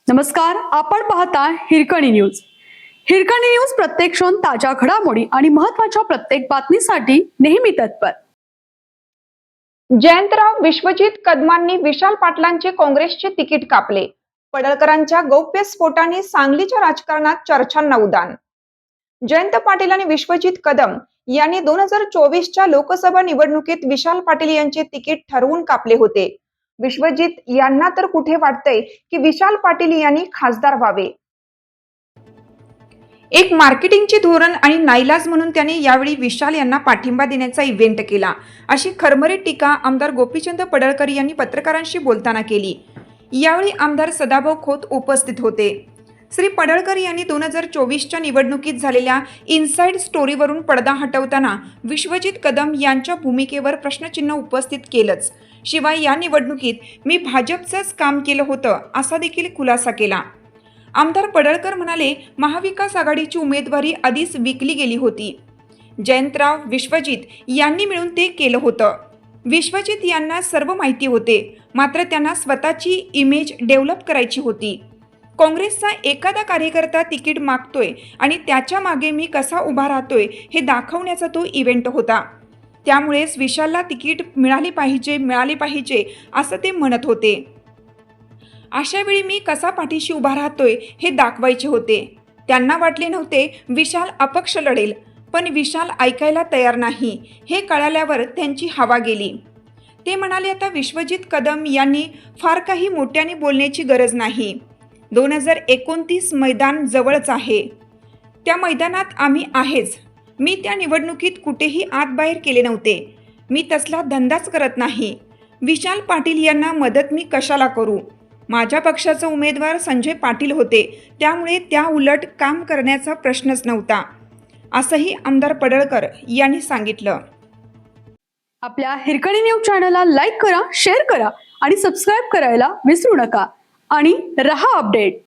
नमस्कार, आपण पाहता हिरकणी न्यूज. हिरकणी न्यूज प्रत्येक क्षण ताज्या घडामोडी आणि महत्त्वाच्या प्रत्येक बातमीसाठी नेहमी तत्पर. जयंतराव विश्वजित कदमांनी विशाल पाटलांचे काँग्रेसचे तिकीट कापले. पडळकरांच्या गौप्यस्फोटाने सांगलीच्या राजकारणात चर्चांना उधाण. जयंत पाटील आणि विश्वजित कदम यांनी 2024च्या लोकसभा निवडणुकीत विशाल पाटील यांचे तिकीट ठरवून कापले होते. विश्वजित यांना तर कुठे वाटतंय की विशाल पाटील यांनी खासदार व्हावे. एक मार्केटिंगचे धोरण आणि नाईलाज म्हणून त्याने यावेळी विशाल यांना पाठिंबा देण्याचा इव्हेंट केला, अशी खरमरीत टीका आमदार गोपीचंद पडळकर यांनी पत्रकारांशी बोलताना केली. यावेळी आमदार सदाभाऊ खोत उपस्थित होते. श्री पडळकर यांनी 2024च्या निवडणुकीत झालेल्या इनसाइड स्टोरीवरून पडदा हटवताना विश्वजित कदम यांच्या भूमिकेवर प्रश्नचिन्ह उपस्थित केलंच. शिवाय या निवडणुकीत मी भाजपचंच काम केलं होतं असा देखील खुलासा केला. आमदार पडळकर म्हणाले, महाविकास आघाडीची उमेदवारी आधीच विकली गेली होती. जयंतराव विश्वजित यांनी मिळून ते केलं होतं. विश्वजित यांना सर्व माहिती होते, मात्र त्यांना स्वतःची इमेज डेव्हलप करायची होती. काँग्रेसचा एखादा कार्यकर्ता तिकीट मागतोय आणि त्याच्या मागे मी कसा उभा राहतोय हे दाखवण्याचा तो इव्हेंट होता. त्यामुळेच विशालला तिकीट मिळाले पाहिजे असं ते म्हणत होते. अशा वेळी मी कसा पाठीशी उभा राहतोय हे दाखवायचे होते. त्यांना वाटले नव्हते विशाल अपक्ष लढेल, पण विशाल ऐकायला तयार नाही हे कळाल्यावर त्यांची हवा गेली. ते म्हणाले, आता विश्वजित कदम यांनी फार काही मोठ्याने बोलण्याची गरज नाही. 2029 मैदान जवळच आहे. त्या मैदानात आम्ही आहेच. मी त्या निवडणुकीत कुठेही आत बाहेर केले नव्हते. मी तसला धंदाच करत नाही. विशाल पाटील यांना मदत मी कशाला करू? माझ्या पक्षाचा उमेदवार संजय पाटील होते, त्यामुळे त्या उलट काम करण्याचा प्रश्नच नव्हता, असंही आमदार पडळकर यांनी सांगितलं. आपल्या हिरकणी न्यूज चॅनलला लाईक करा, शेअर करा आणि सबस्क्राईब करायला विसरू नका. आणि रहा अपडेट.